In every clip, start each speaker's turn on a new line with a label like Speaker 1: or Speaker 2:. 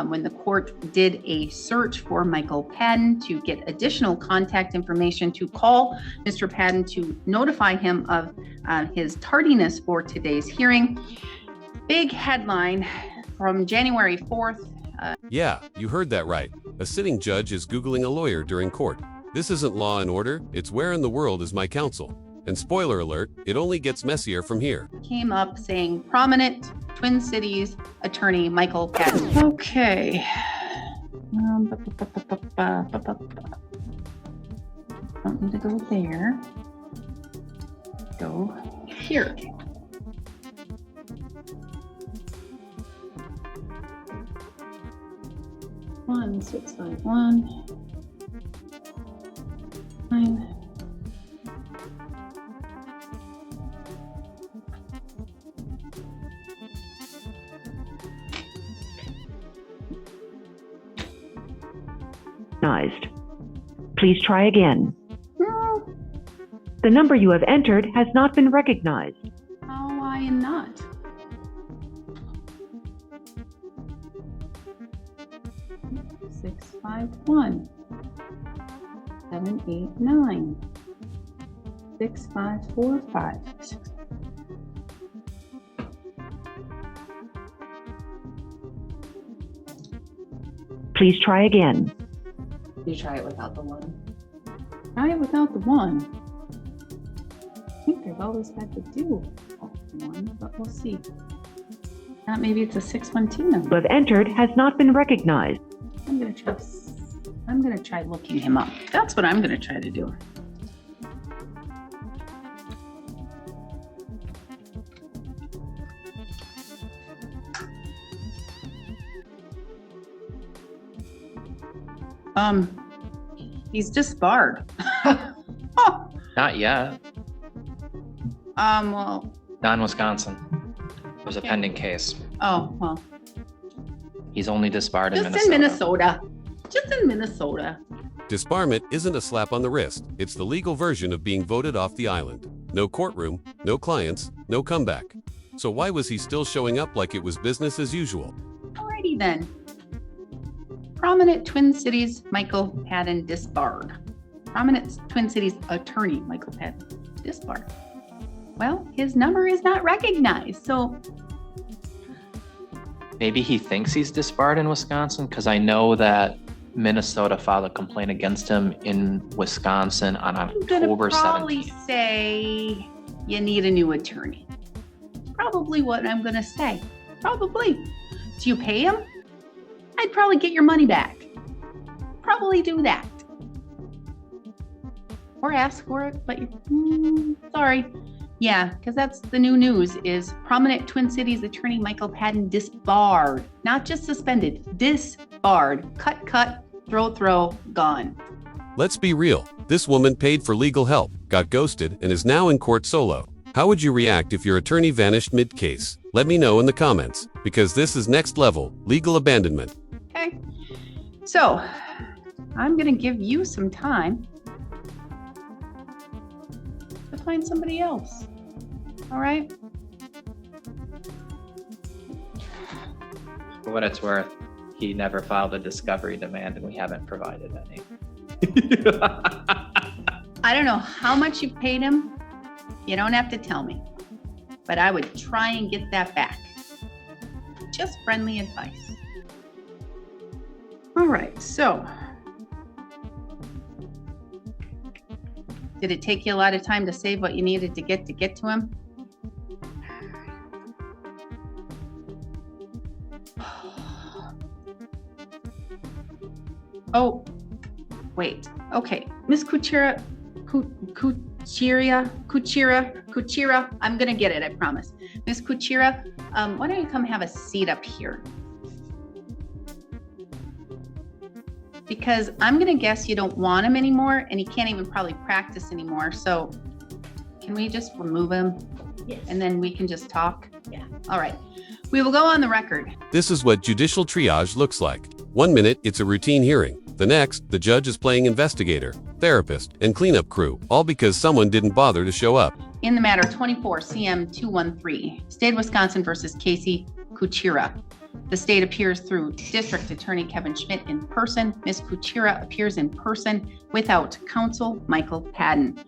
Speaker 1: when the court did a search for Michael Padden to get additional contact information to call Mr. Padden to notify him of his tardiness for today's hearing. Big headline from January 4th.
Speaker 2: Yeah, you heard that right. A sitting judge is Googling a lawyer during court. This isn't Law and Order, it's Where in the World is My Counsel? And spoiler alert, it only gets messier from here.
Speaker 1: Came up saying prominent Twin Cities attorney Michael Padden. Okay. Don't need to go there. Go here. One 651 9.
Speaker 3: Please try again. The number you have entered has not been recognized.
Speaker 1: Oh, I am not. Six, 551 789 6545.
Speaker 3: Please try again.
Speaker 4: You try it without the one.
Speaker 1: Try it without the one. I think they've always had to do one, but we'll see. Maybe it's a 612 number.
Speaker 3: You have entered has not been recognized.
Speaker 1: I'm gonna try looking him up. That's what I'm gonna try to do. He's disbarred. Oh.
Speaker 5: Not yet.
Speaker 1: Well.
Speaker 5: Not in Wisconsin. There's a pending case.
Speaker 1: Oh, well.
Speaker 5: He's only disbarred in
Speaker 1: Just
Speaker 5: Minnesota.
Speaker 1: Just in Minnesota.
Speaker 2: Disbarment isn't a slap on the wrist. It's the legal version of being voted off the island. No courtroom, no clients, no comeback. So why was he still showing up like it was business as usual?
Speaker 1: Alrighty then. Prominent Twin Cities Michael Padden disbarred. Prominent Twin Cities attorney Michael Padden disbarred. Well, his number is not recognized, so.
Speaker 5: Maybe he thinks he's disbarred in Wisconsin, because I know that Minnesota filed a complaint against him in Wisconsin on October 17th.
Speaker 1: I'm gonna probably say you need a new attorney. Probably what I'm gonna say. Probably. Do you pay him? I'd probably get your money back. Probably do that. Or ask for it, but sorry. Yeah, because that's the new news is prominent Twin Cities attorney Michael Padden disbarred. Not just suspended, disbarred. Cut, throw, gone.
Speaker 2: Let's be real. This woman paid for legal help, got ghosted, and is now in court solo. How would you react if your attorney vanished mid-case? Let me know in the comments, because this is next level, legal abandonment.
Speaker 1: Okay, so I'm gonna give you some time to find somebody else. All right?
Speaker 5: For what it's worth, he never filed a discovery demand and we haven't provided any.
Speaker 1: I don't know how much you paid him. You don't have to tell me, but I would try and get that back. Just friendly advice. All right, so did it take you a lot of time to save what you needed to get to him? Oh, wait. Okay, Miss Kuchera, I'm gonna get it, I promise. Miss Kuchera, why don't you come have a seat up here? Because I'm gonna guess you don't want him anymore and he can't even probably practice anymore. So can we just remove him?
Speaker 4: Yes.
Speaker 1: And then we can just talk?
Speaker 4: Yeah.
Speaker 1: All right, we will go on the record.
Speaker 2: This is what judicial triage looks like. 1 minute, it's a routine hearing. The next, the judge is playing investigator, therapist, and cleanup crew, all because someone didn't bother to show up.
Speaker 1: In the matter 24 CM 213, State of Wisconsin versus Casey Kuchera. The state appears through District Attorney Kevin Schmidt in person. Ms. Kuchera appears in person without counsel Michael Padden.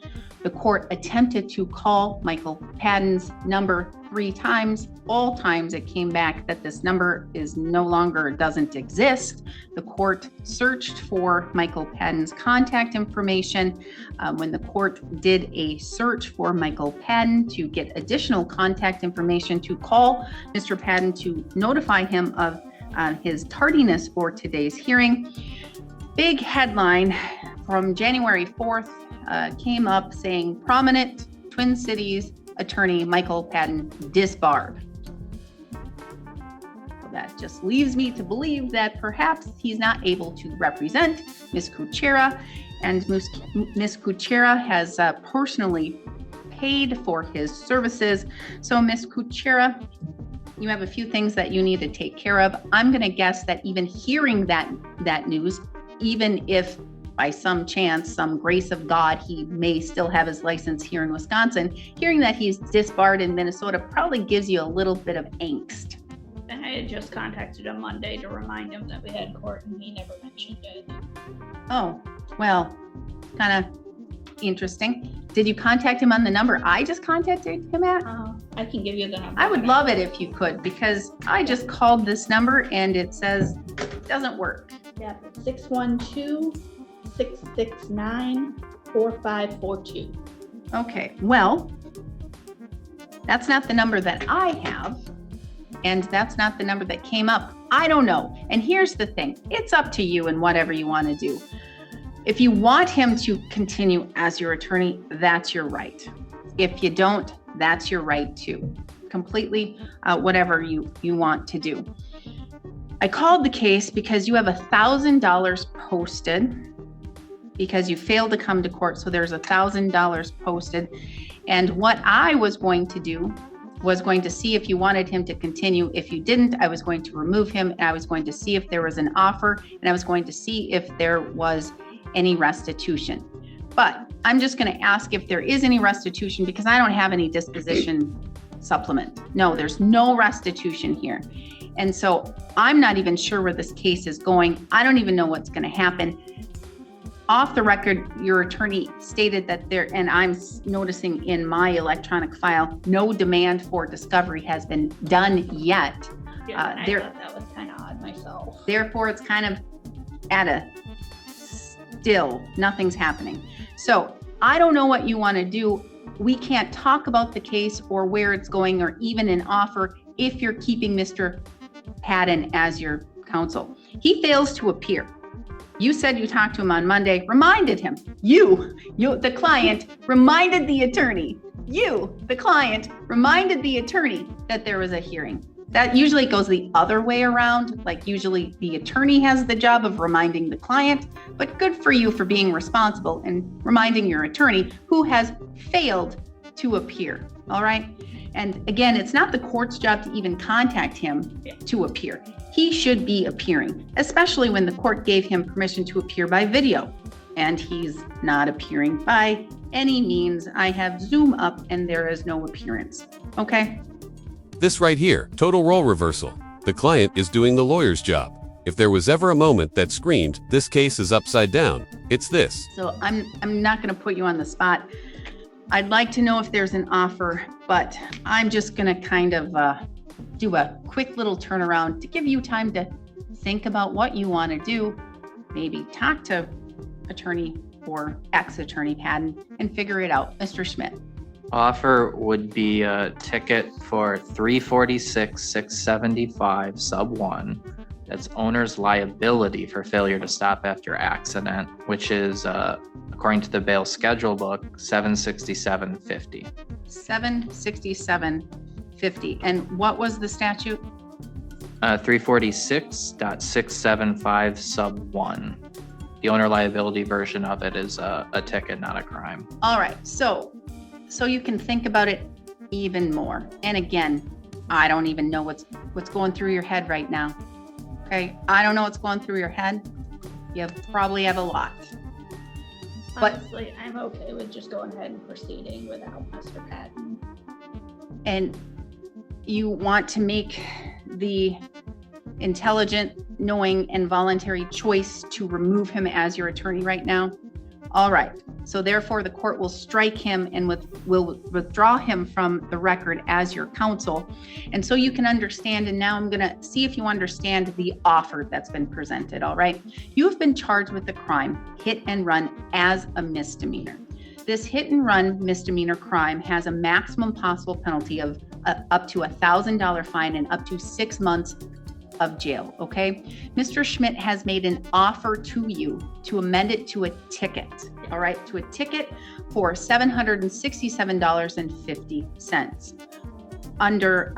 Speaker 1: The court attempted to call Michael Padden's number 3 times. All times it came back that this number is no longer, doesn't exist. The court searched for Michael Padden's contact information. When the court did a search for Michael Padden to get additional contact information to call Mr. Padden to notify him of his tardiness for today's hearing, big headline from January 4th came up saying prominent Twin Cities attorney Michael Padden disbarred. That just leaves me to believe that perhaps he's not able to represent Ms. Kuchera, and Ms. Kuchera has personally paid for his services. So Ms. Kuchera, you have a few things that you need to take care of. I'm going to guess that even hearing that news, even if by some chance, some grace of God, he may still have his license here in Wisconsin, hearing that he's disbarred in Minnesota probably gives you a little bit of angst.
Speaker 6: And I had just contacted him Monday to remind him that we had court, and he never mentioned it.
Speaker 1: Oh, well, kind of interesting. Did you contact him on the number I just contacted him at?
Speaker 6: I can give you the number.
Speaker 1: I would love it if you could, because I just called this number and it says it doesn't work.
Speaker 6: Yeah, 612-669-4542.
Speaker 1: Okay, well, that's not the number that I have, and that's not the number that came up. I don't know. And here's the thing. It's up to you and whatever you want to do. If you want him to continue as your attorney, that's your right. If you don't, that's your right too. Completely whatever you want to do. I called the case because you have $1,000 posted because you failed to come to court. So there's $1,000 posted. And what I was going to do was going to see if you wanted him to continue. If you didn't, I was going to remove him, and I was going to see if there was an offer, and I was going to see if there was any restitution. But I'm just going to ask if there is any restitution, because I don't have any disposition supplement. No, there's no restitution here. And so I'm not even sure where this case is going. I don't even know what's going to happen. Off the record, your attorney stated that there, and I'm noticing in my electronic file, no demand for discovery has been done yet.
Speaker 6: Yeah, I thought that was kind of odd myself.
Speaker 1: Therefore, it's kind of at a still, nothing's happening. So I don't know what you want to do. We can't talk about the case or where it's going or even an offer if you're keeping Mr. Padden as your counsel. He fails to appear. You said you talked to him on Monday, reminded him. You, the client, reminded the attorney. You, the client, reminded the attorney that there was a hearing. That usually goes the other way around. Like usually the attorney has the job of reminding the client, but good for you for being responsible and reminding your attorney who has failed to appear. All right. And again, it's not the court's job to even contact him to appear. He should be appearing, especially when the court gave him permission to appear by video. And he's not appearing by any means. I have Zoom up and there is no appearance. Okay.
Speaker 2: This right here, total role reversal. The client is doing the lawyer's job. If there was ever a moment that screamed, this case is upside down, it's this.
Speaker 1: So I'm not going to put you on the spot. I'd like to know if there's an offer, but I'm just going to kind of do a quick little turnaround to give you time to think about what you want to do. Maybe talk to attorney or ex-attorney Padden and figure it out. Mr. Schmidt.
Speaker 5: Offer would be a ticket for 346,675 sub 1. That's owner's liability for failure to stop after accident, which is, according to the bail schedule book, $767.50.
Speaker 1: $767.50. And what was the statute?
Speaker 5: 346.675 sub 1. The owner liability version of it is a ticket, not a crime.
Speaker 1: All right. So you can think about it even more. And again, I don't even know what's going through your head right now. Okay. I don't know what's going through your head. You probably have a lot. But
Speaker 6: honestly, I'm okay with just going ahead and proceeding without Mr. Padden.
Speaker 1: And you want to make the intelligent, knowing, and voluntary choice to remove him as your attorney right now? All right. So therefore, the court will strike him and will withdraw him from the record as your counsel. And so you can understand, and now I'm going to see if you understand the offer that's been presented. All right. You have been charged with the crime, hit and run, as a misdemeanor. This hit and run misdemeanor crime has a maximum possible penalty of up to $1,000 fine and up to 6 months of jail, okay? Mr. Schmidt has made an offer to you to amend it to a ticket, all right? To a ticket for $767.50 under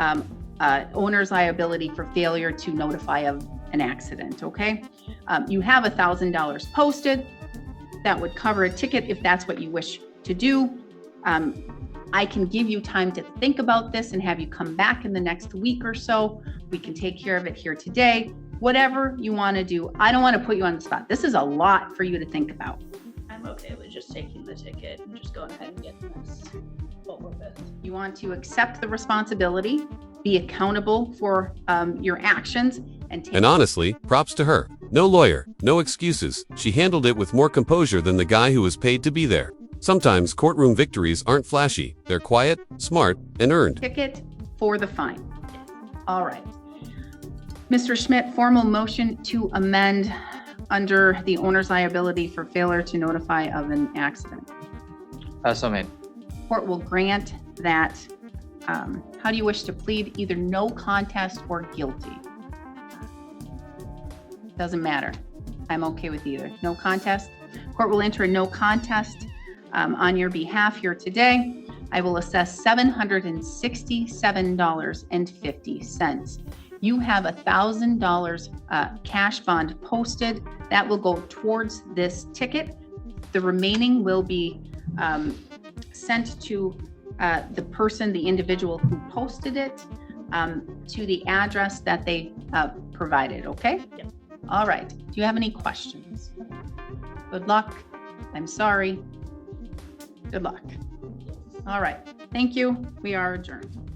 Speaker 1: owner's liability for failure to notify of an accident, okay? You have $1,000 posted. That would cover a ticket if that's what you wish to do. I can give you time to think about this and have you come back in the next week or so. We can take care of it here today. Whatever you want to do. I don't want to put you on the spot. This is a lot for you to think about.
Speaker 6: I'm okay with just taking the ticket and just going ahead and getting this over with.
Speaker 1: You want to accept the responsibility, be accountable for your actions,
Speaker 2: And honestly, props to her. No lawyer, no excuses. She handled it with more composure than the guy who was paid to be there. Sometimes courtroom victories aren't flashy. They're quiet, smart, and earned.
Speaker 1: Ticket for the fine. All right. Mr. Schmidt, formal motion to amend under the owner's liability for failure to notify of an accident.
Speaker 5: So made.
Speaker 1: Court will grant that. How do you wish to plead? Either no contest or guilty. Doesn't matter. I'm okay with either. No contest. Court will enter a no contest on your behalf here today. I will assess $767.50. You have $1,000 cash bond posted. That will go towards this ticket. The remaining will be sent to the person, the individual who posted it, to the address that they provided, okay?
Speaker 6: Yep.
Speaker 1: All right. Do you have any questions? Good luck. I'm sorry. Good luck. All right. Thank you. We are adjourned.